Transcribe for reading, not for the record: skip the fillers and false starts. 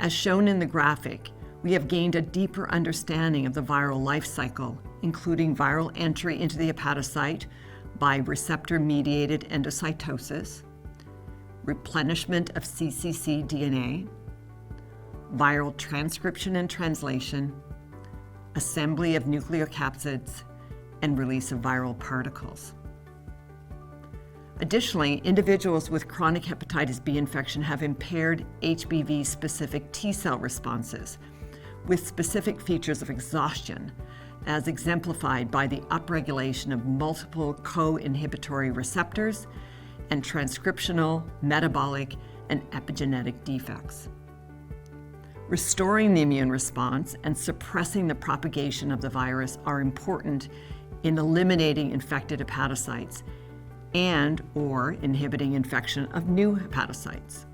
As shown in the graphic, we have gained a deeper understanding of the viral life cycle, including viral entry into the hepatocyte by receptor-mediated endocytosis, replenishment of CCC DNA, viral transcription and translation, assembly of nucleocapsids, and release of viral particles. Additionally, individuals with chronic hepatitis B infection have impaired HBV-specific T-cell responses with specific features of exhaustion, as exemplified by the upregulation of multiple co-inhibitory receptors and transcriptional, metabolic, and epigenetic defects. Restoring the immune response and suppressing the propagation of the virus are important in eliminating infected hepatocytes and/or inhibiting infection of new hepatocytes.